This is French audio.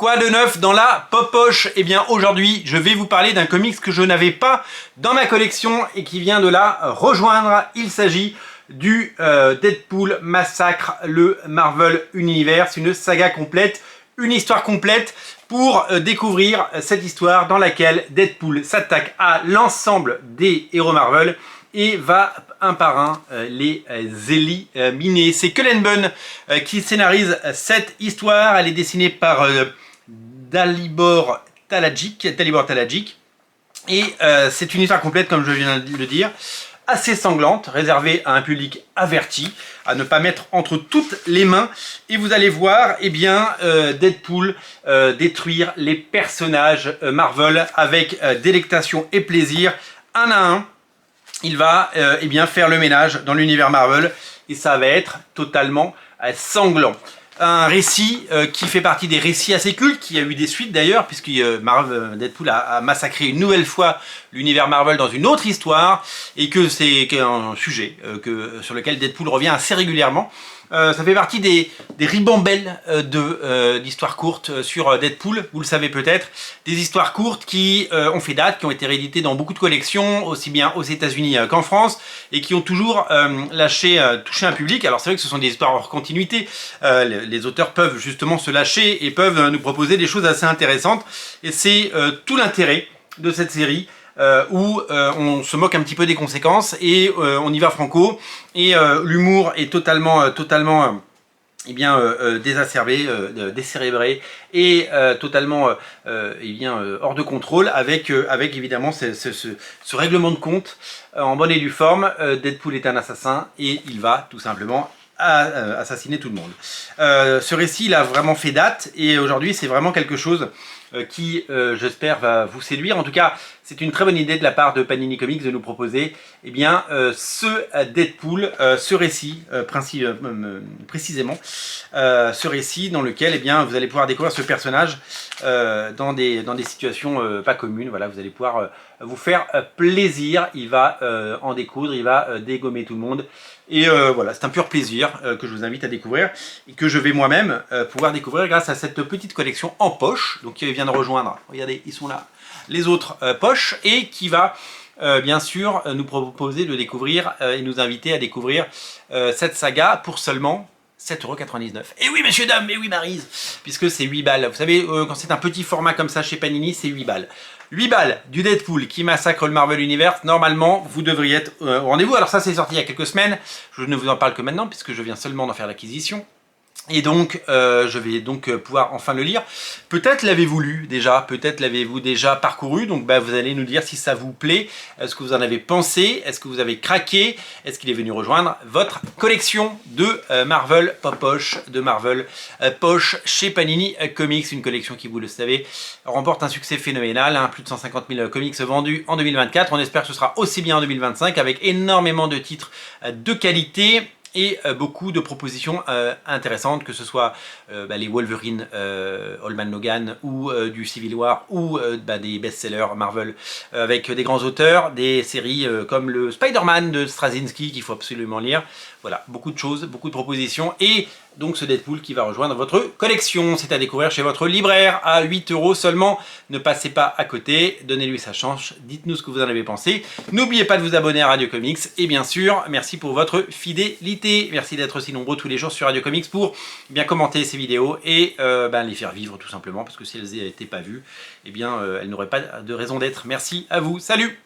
Quoi de neuf dans la popoche? Eh bien aujourd'hui je vais vous parler d'un comics que je n'avais pas dans ma collection et qui vient de la rejoindre. Il s'agit du Deadpool Massacre le Marvel Universe, une saga complète, une histoire complète pour découvrir cette histoire dans laquelle Deadpool s'attaque à l'ensemble des héros Marvel et va un par un les éliminer. C'est Cullen Bunn qui scénarise cette histoire. Elle est dessinée par Dalibor Talajic. Et c'est une histoire complète, comme je viens de le dire, assez sanglante, réservée à un public averti, à ne pas mettre entre toutes les mains. Et vous allez voir, eh bien, Deadpool détruire les personnages Marvel avec délectation et plaisir, un à un. Il va eh bien, faire le ménage dans l'univers Marvel et ça va être totalement sanglant. Un récit qui fait partie des récits assez cultes, qui a eu des suites d'ailleurs, puisque Deadpool a massacré une nouvelle fois l'univers Marvel dans une autre histoire, et que c'est un sujet sur lequel Deadpool revient assez régulièrement. Ça fait partie des ribambelles d'histoires courtes sur Deadpool, vous le savez peut-être. Des histoires courtes qui ont fait date, qui ont été rééditées dans beaucoup de collections, aussi bien aux États-Unis qu'en France, et qui ont toujours touché un public. Alors c'est vrai que ce sont des histoires hors continuité. Les auteurs peuvent justement se lâcher et peuvent nous proposer des choses assez intéressantes. Et c'est tout l'intérêt de cette série. Où on se moque un petit peu des conséquences et on y va franco, et l'humour est totalement eh bien, désacerbé, décérébré et totalement eh bien, hors de contrôle, avec évidemment ce règlement de compte en bonne et due forme. Deadpool est un assassin et il va tout simplement assassiner tout le monde. Ce récit il a vraiment fait date et aujourd'hui c'est vraiment quelque chose qui, j'espère, va vous séduire. En tout cas, c'est une très bonne idée de la part de Panini Comics de nous proposer eh bien, ce Deadpool, ce récit, précisément, ce récit dans lequel eh bien, vous allez pouvoir découvrir ce personnage dans des situations pas communes. Voilà, vous allez pouvoir vous faire plaisir. Il va en découdre, il va dégommer tout le monde. Et voilà, c'est un pur plaisir que je vous invite à découvrir et que je vais moi-même pouvoir découvrir grâce à cette petite collection en poche, donc qui vient de rejoindre, regardez, ils sont là, les autres poches, et qui va bien sûr nous proposer de découvrir et nous inviter à découvrir cette saga pour seulement 7,99 €. Et oui, messieurs, dames, et oui, Maryse, puisque c'est 8 balles. Vous savez, quand c'est un petit format comme ça chez Panini, c'est 8 balles. 8 balles du Deadpool qui massacre le Marvel Universe. Normalement, vous devriez être au rendez-vous. Alors ça, c'est sorti il y a quelques semaines. Je ne vous en parle que maintenant, puisque je viens seulement d'en faire l'acquisition. Et donc, je vais donc pouvoir enfin le lire. Peut-être l'avez-vous lu déjà, peut-être l'avez-vous déjà parcouru. Donc, vous allez nous dire si ça vous plaît, ce que vous en avez pensé, est-ce que vous avez craqué, est-ce qu'il est venu rejoindre votre collection de Marvel Popoche, de Marvel Poche chez Panini Comics. Une collection qui, vous le savez, remporte un succès phénoménal. Hein, plus de 150 000 comics vendus en 2024. On espère que ce sera aussi bien en 2025 avec énormément de titres de qualité. Et beaucoup de propositions intéressantes, que ce soit les Wolverine, Old Man Logan, ou du Civil War, ou des best-sellers Marvel avec des grands auteurs, des séries comme le Spider-Man de Straczynski qu'il faut absolument lire. Voilà, beaucoup de choses, beaucoup de propositions, et donc ce Deadpool qui va rejoindre votre collection. C'est à découvrir chez votre libraire à 8 € seulement. Ne passez pas à côté, donnez-lui sa chance, dites-nous ce que vous en avez pensé. N'oubliez pas de vous abonner à Radio Comics, et bien sûr, merci pour votre fidélité. Merci d'être aussi nombreux tous les jours sur Radio Comics pour bien commenter ces vidéos et les faire vivre tout simplement, parce que si elles n'étaient pas vues, eh bien elles n'auraient pas de raison d'être. Merci à vous, salut!